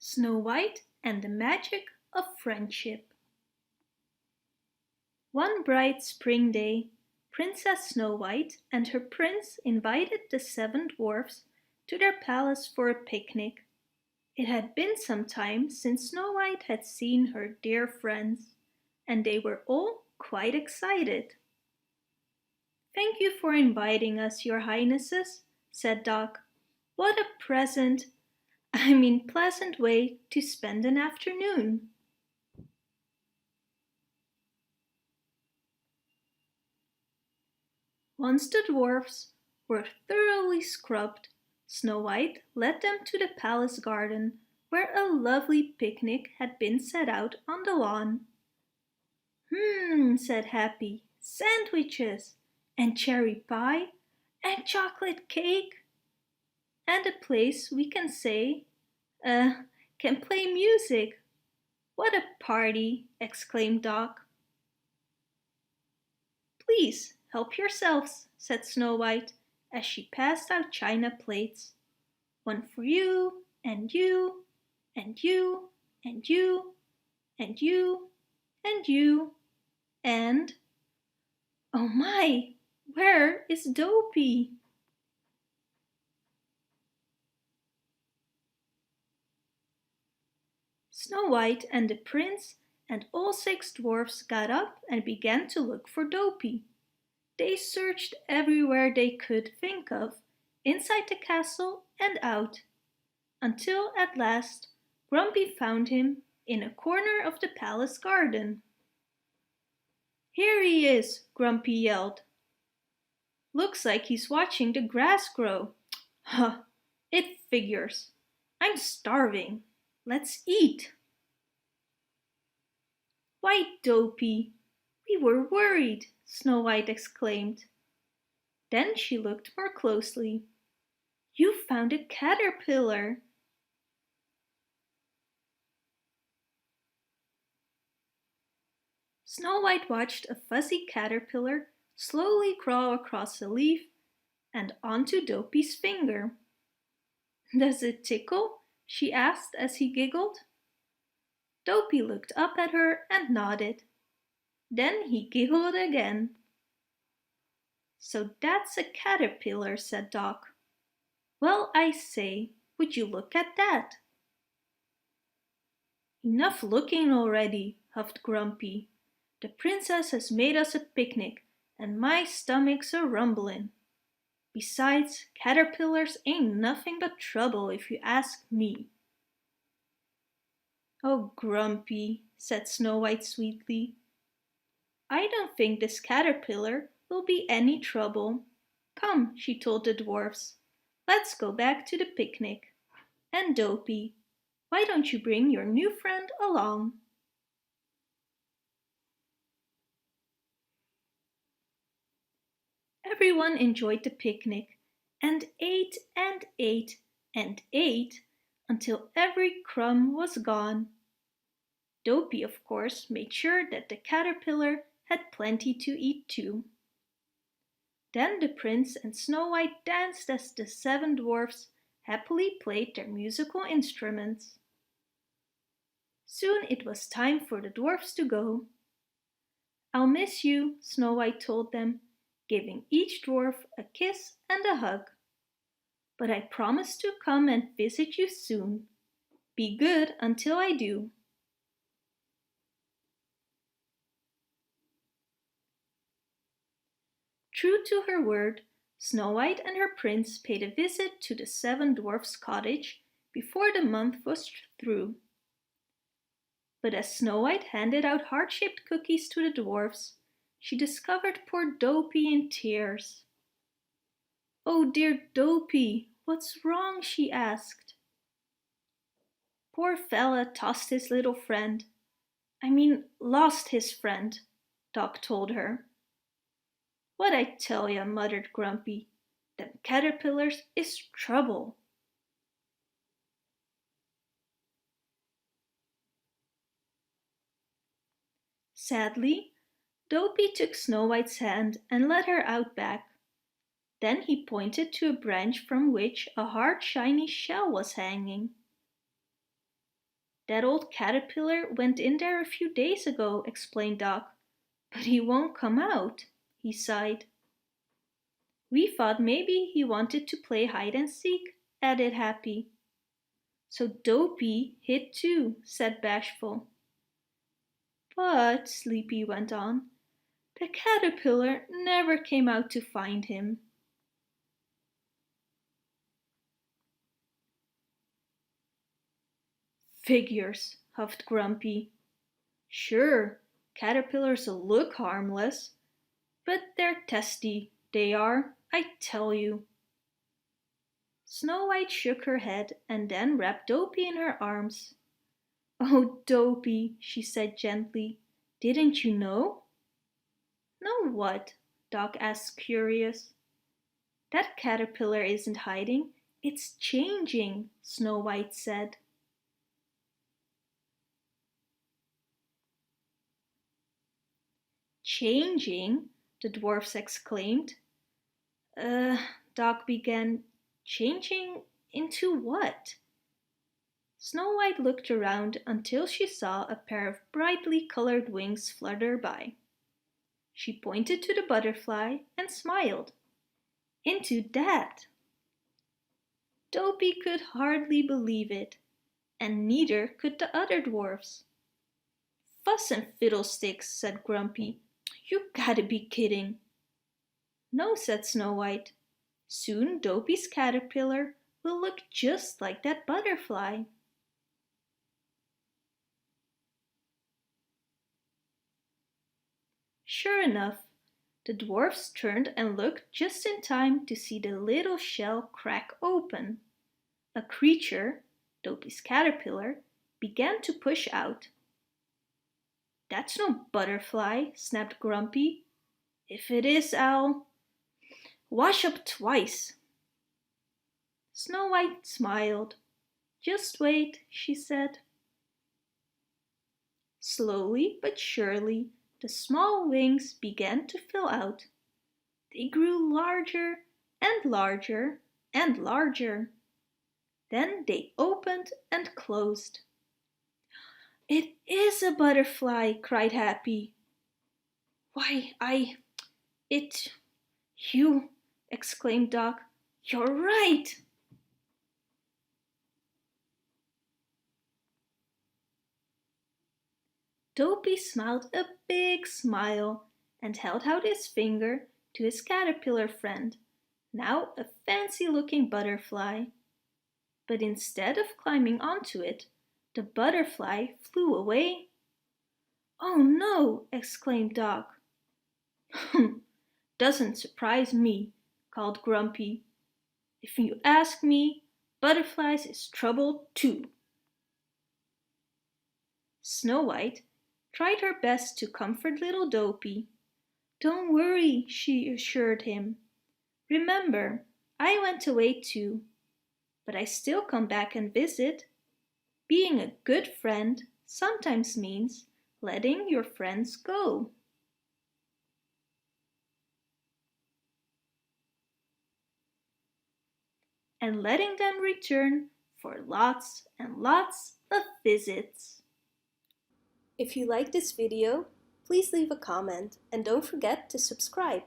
Snow White and the Magic of Friendship. One bright spring day, Princess Snow White and her prince invited the seven dwarfs to their palace for a picnic. It had been some time since Snow White had seen her dear friends, and they were all quite excited. "Thank you for inviting us, your highnesses," said Doc. "What a pleasant way to spend an afternoon." Once the dwarfs were thoroughly scrubbed, Snow White led them to the palace garden where a lovely picnic had been set out on the lawn. Said Happy, "sandwiches, and cherry pie, and chocolate cake, and a place we can can play music. What a party!" exclaimed Doc. "Please help yourselves," said Snow White as she passed out china plates. "One for you, and you, and you, and you, and you, and you, and... Oh my! Where is Dopey?" Snow White and the prince and all six dwarfs got up and began to look for Dopey. They searched everywhere they could think of, inside the castle and out, until at last Grumpy found him in a corner of the palace garden. "Here he is!" Grumpy yelled. "Looks like he's watching the grass grow. Huh, it figures. I'm starving. Let's eat." "Why, Dopey, we were worried!" Snow White exclaimed. Then she looked more closely. "You found a caterpillar!" Snow White watched a fuzzy caterpillar slowly crawl across a leaf and onto Dopey's finger. "Does it tickle?" she asked as he giggled. Dopey looked up at her and nodded. Then he giggled again. "So that's a caterpillar," said Doc. "Well, I say, would you look at that?" "Enough looking already," huffed Grumpy. "The princess has made us a picnic and my stomach's a rumblin'. Besides, caterpillars ain't nothing but trouble if you ask me." "Oh, Grumpy," said Snow White sweetly. "I don't think this caterpillar will be any trouble. Come," she told the dwarfs, "let's go back to the picnic. And Dopey, why don't you bring your new friend along?" Everyone enjoyed the picnic and ate and ate and ate until every crumb was gone. Dopey, of course, made sure that the caterpillar had plenty to eat too. Then the prince and Snow White danced as the seven dwarfs happily played their musical instruments. Soon it was time for the dwarfs to go. "I'll miss you," Snow White told them, giving each dwarf a kiss and a hug. "But I promise to come and visit you soon. Be good until I do." True to her word, Snow White and her prince paid a visit to the seven dwarfs' cottage before the month was through. But as Snow White handed out heart-shaped cookies to the dwarfs, she discovered poor Dopey in tears. "Oh dear Dopey, what's wrong?" she asked. "Poor fella tossed his little friend. Lost his friend," Doc told her. "What I tell ya," muttered Grumpy, "them caterpillars is trouble." Sadly, Dopey took Snow White's hand and led her out back. Then he pointed to a branch from which a hard shiny shell was hanging. That old caterpillar went in there a few days ago, explained Doc. But he won't come out, he sighed. We thought maybe he wanted to play hide and seek, added Happy. So Dopey hid too, said Bashful. But, Sleepy went on, the caterpillar never came out to find him. Figures, huffed Grumpy. Sure, caterpillars look harmless, but they're testy, they are, I tell you. Snow White shook her head and then wrapped Dopey in her arms. Oh, Dopey, she said gently, didn't you know? Know what? Doc asked, curious. That caterpillar isn't hiding, it's changing, Snow White said. Changing? The dwarfs exclaimed. Doc began. Changing into what? Snow White looked around until she saw a pair of brightly colored wings flutter by. She pointed to the butterfly and smiled. Into that! Dopey could hardly believe it, and neither could the other dwarfs. Fuss and fiddlesticks, said Grumpy. You gotta be kidding. No, said Snow White. Soon Dopey's caterpillar will look just like that butterfly. Sure enough, the dwarfs turned and looked just in time to see the little shell crack open. A creature, Dopey's caterpillar, began to push out. That's no butterfly, snapped Grumpy. If it is, I'll wash up twice. Snow White smiled. Just wait, she said. Slowly but surely, the small wings began to fill out. They grew larger and larger and larger. Then they opened and closed. It is a butterfly, cried Happy. Why, you, exclaimed Doc. You're right. Dopey smiled a big smile and held out his finger to his caterpillar friend, now a fancy-looking butterfly. But instead of climbing onto it, the butterfly flew away. Oh no, exclaimed Doc. Doesn't surprise me, called Grumpy. If you ask me, butterflies is trouble too. Snow White tried her best to comfort little Dopey. Don't worry, she assured him. Remember, I went away too, but I still come back and visit. Being a good friend sometimes means letting your friends go. And letting them return for lots and lots of visits. If you like this video, please leave a comment and don't forget to subscribe.